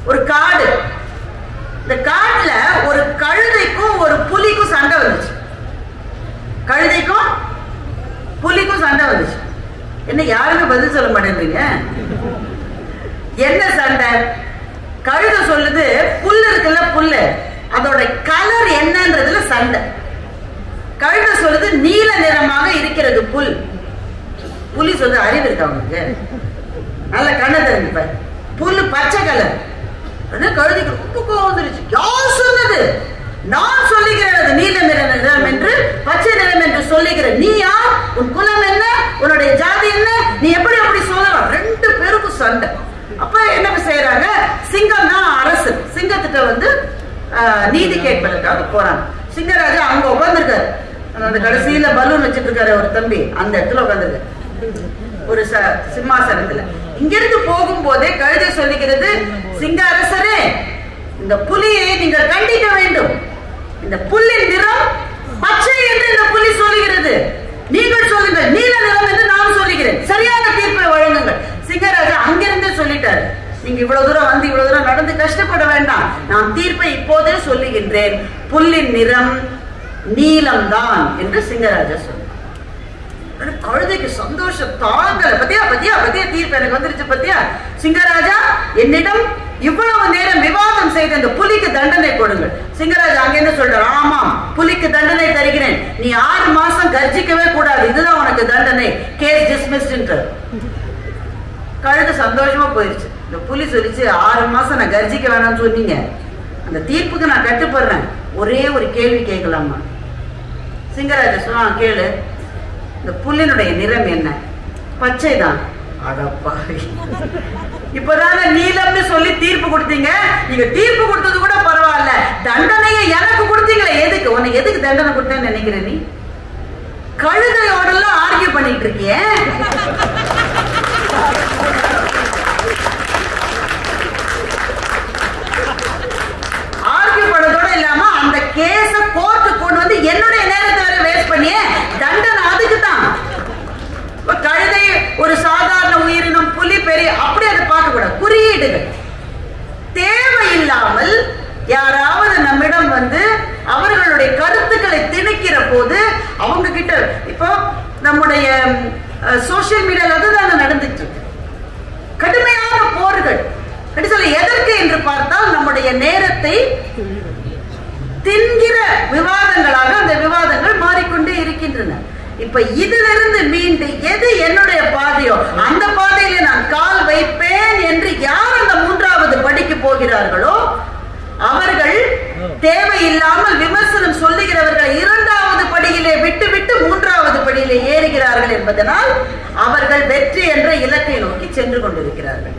ஒரு காடு. இந்த காட்டுல ஒரு கழுதைக்கும் ஒரு புலிக்கும் சண்டை வந்துச்சு. கழுதைக்கும் புலிக்கும் சண்டை வந்துச்சு. என்ன யாருமே பதில் சொல்ல மாட்டேன்றீங்க? என்ன சண்டை? கழுதை சொல்லுது, புல்லு இருக்குல்ல, புல்லு அதோட கலர் என்னன்றதுல சண்டை. கழுதை சொல்லுது நீல நிறமாக இருக்கிறது புல். புலி சொல்லுது, அறிவு இருக்கா அவனுக்கு? நல்ல கண்ணை தெரிஞ்சுப்ப, புல்லு பச்சை கலர். கழுதைக்கு ரொம்ப கோவம் வந்துருச்சு. யார் சொன்னது? நான் சொல்லுகிறேன் நீல நிறம் என்று, பச்சை நிறம் என்று சொல்லுகிறேன். நீ யார்? உன் குலம் என்ன? உன்னுடைய ஜாதி என்ன? நீ எப்படி அப்படி சொல்லலாம்? ரெண்டு பேருக்கும் சண்டை. அப்ப என்ன செய்யறாங்க? சிங்கம் தான் அரசு. சிங்கத்திட்ட வந்து நீதி கேட்பதற்காக போறாங்க. சிங்கராஜா அங்க உட்கார்ந்துருக்காரு. அந்த கடைசியில பலூன் வச்சிட்டு இருக்காரு ஒரு தம்பி, அந்த இடத்துல உட்கார்ந்துருக்காரு ஒரு சிம்மாசனத்துல. இங்கிருந்து போகும் போதே கழுதை சொல்லுகிறது, சிங்க அரசரே, இந்த புலியை நீங்கள் கண்டிக்க வேண்டும். இந்த புல்லின் நிறம் பச்சை என்று இந்த புலி சொல்லுகிறது. நீங்கள் சொல்லுங்கள் நீல நிறம் என்று நான் சொல்லுகிறேன். சரியான தீர்ப்பை வழங்குங்கள். சிங்கராஜா அங்கிருந்தே சொல்லிட்டாரு, நீங்க இவ்வளவு தூரம் வந்து இவ்வளவு தூரம் நடந்து கஷ்டப்பட வேண்டாம். நான் தீர்ப்பை இப்போதே சொல்லுகின்றேன். புல்லின் நிறம் நீலம்தான் என்று சிங்கராஜா சொன்னார். கழுதைக்கு சந்தோஷம் தாங்கல. பத்தியா பத்தியா பத்தியா தீர்ப்பு எனக்கு வந்துருச்சு பத்தியா. சிங்கராஜா, என்னிடம் இவ்வளவு நேரம் விவாதம் செய்த இந்த புலிக்கு தண்டனை கொடுங்கள். சிங்கராஜா அங்க என்ன சொல்றாரு? ஆமாம், புலிக்கு தண்டனை தருகிறேன். நீ 6 மாசம் கர்ஜிக்கவே கூடாது, இதுதான் உனக்கு தண்டனை. Case dismissed. கழுதை சந்தோஷமா போயிருச்சு. இந்த புலி சொல்லிச்சு, 6 மாசம் நான் கர்ஜிக்க வேணாம்னு சொன்னீங்க, அந்த தீர்ப்புக்கு நான் கட்டுப்படுறேன். ஒரே ஒரு கேள்வி கேட்கலாமா? சிங்கராஜா சொன்னா, கேளு. இந்த புல்லினுடைய நிறம் என்ன? பச்சை தான். அடப்பா, இப்பதான நீலம்னு சொல்லி தீர்ப்பு கொடுத்தீங்க. நீங்க தீர்ப்பு கொடுத்தது கூட பரவாயில்ல, தண்டனையை எனக்கு கொடுத்தீங்களே, எதுக்கு? உனக்கு எதுக்கு தண்டனை கொடுத்தேன்னு நினைக்கிற நீ? கழுதையோட எல்லாம் ஆர்கியூ பண்ணிட்டு இருக்கிய. ஆர்கியூ பண்ணதோட இல்லாம அந்த கேஸ கோர்ட்டு கொண்டு வந்து என்னுடைய நேரத்தை வேற வேஸ்ட் பண்ணியே. தண்டனை அதுக்கு தான். கழுதை ஒரு சாதாரண உயிரினம், புலி பெரிய, அப்படி அதை பார்க்க கூடாது. குறியீடுகள் தேவையில்லாமல் யாராவது நம்மிடம் வந்து அவர்களுடைய கருத்துக்களை திணிக்கிற போது அவங்க கிட்ட, இப்போ நம்முடைய சோசியல் மீடியால அதுதான் நடந்துட்டு இருக்கு. கடுமையான போர்கள். எதற்கு என்று பார்த்தால் நம்முடைய நேரத்தை தின்கிற விவாதங்களாக அந்த விவாதங்கள் மாறிக்கொண்டே இருக்கின்றன. இப்ப இதிலிருந்து மீண்டு எது என்னுடைய பாதையோ அந்த பாதையில நான் கால் வைப்பேன் என்று யார் அந்த 3வது படிக்கு போகிறார்களோ அவர்கள் தேவையில்லாமல் விமர்சனம் சொல்லுகிறவர்கள் 2வது படியிலே விட்டு விட்டு 3வது படியிலே ஏறுகிறார்கள் என்பதனால் அவர்கள் வெற்றி என்ற இலக்கை நோக்கி சென்று கொண்டிருக்கிறார்கள்.